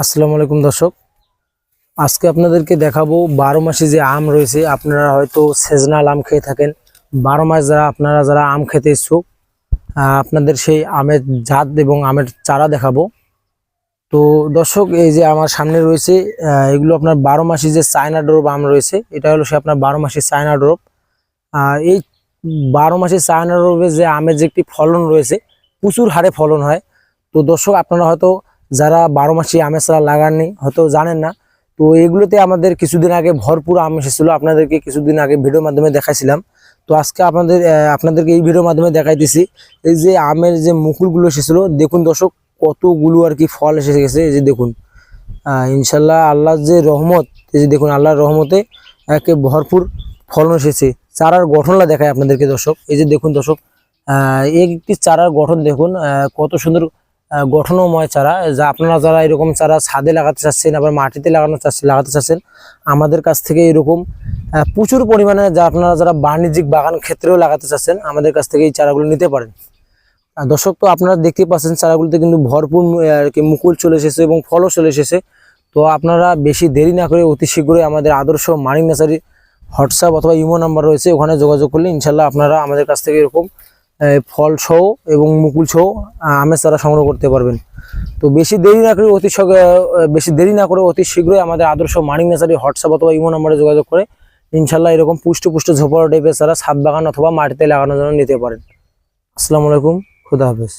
আসসালামু আলাইকুম দর্শক, আজকে আপনাদেরকে দেখাবো 12 মাসে যে আম রয়েছে। আপনারা হয়তো সিজনাল আম খেয়ে থাকেন। 12 মাস যারা আম খেতে ইচ্ছুক, আপনাদের সেই আমের জাত এবং আমের চারা দেখাবো। তো দর্শক, এই যে আমার সামনে রয়েছে এগুলো আপনার 12 মাসে যে চায়না ড্রপ আম রয়েছে। এটা হলো সে আপনার 12 মাসে চায়না ড্রপ। এই 12 মাসে চায়না ড্রপের যে আমের যে একটি ফলন রয়েছে, প্রচুর হারে ফলন হয়। তো দর্শক, আপনারা হয়তো যারা 12 মাসে আমের চারা লাগাননি হয়তো জানেন না। তো এগুলোতে আমাদের কিছুদিন আগে ভরপুর আম এসেছিল, আপনাদেরকে কিছুদিন আগে ভিডিওর মাধ্যমে দেখাইছিলাম। তো আজকে আপনাদেরকে এই ভিডিওর মাধ্যমে দেখাইতেছি এই যে আমের যে মুকুলগুলো এসেছিল। দেখুন দর্শক, কতগুলো আর কি ফল এসে গেছে। এই যে দেখুন, ইনশাল্লাহ আল্লাহর যে রহমত, এই যে দেখুন আল্লাহর রহমতে একে ভরপুর ফলন এসেছে। চারার গঠনটা দেখায় আপনাদেরকে দর্শক। এই যে দেখুন দর্শক, একটি চারার গঠন দেখুন, কত সুন্দর গঠনময় চারা। যা আপনারা যারা এরকম চারা ছাদে লাগাতে চাচ্ছেন, আবার মাটিতে লাগাতে চাচ্ছেন, আমাদের কাছ থেকে এরকম প্রচুর পরিমাণে আপনারা যারা বাণিজ্যিক বাগান ক্ষেত্রেও লাগাতে চাচ্ছেন, আমাদের কাছ থেকে এই চারাগুলো নিতে পারেন। দর্শক, তো আপনারা দেখতে পাচ্ছেন চারাগুলোতে কিন্তু ভরপুর আর কি মুকুল চলে এসেছে এবং ফলও চলে এসেছে। তো আপনারা বেশি দেরি না করে অতি শীঘ্রই আমাদের আদর্শ মানিক নার্সারি হোয়াটসঅ্যাপ অথবা ইমো নাম্বার রয়েছে, ওখানে যোগাযোগ করলে ইনশাল্লাহ আপনারা আমাদের কাছ থেকে এরকম ফল সহ এবং মুকুল সহ আমের চারা সংগ্রহ করতে পারবেন। তো বেশি দেরি না করে অতি শীঘ্রই আমাদের আদর্শ মানিক নার্সারি হোয়াটসঅ্যাপ অথবা ইমো নাম্বারে যোগাযোগ করে ইনশাল্লাহ এরকম পুষ্ট ঝোপড়া টাইপের চারা ছাদ বাগান অথবা মাটিতে লাগানোর জন্য নিতে পারেন। আসসালামু আলাইকুম, খুদা হাফেজ।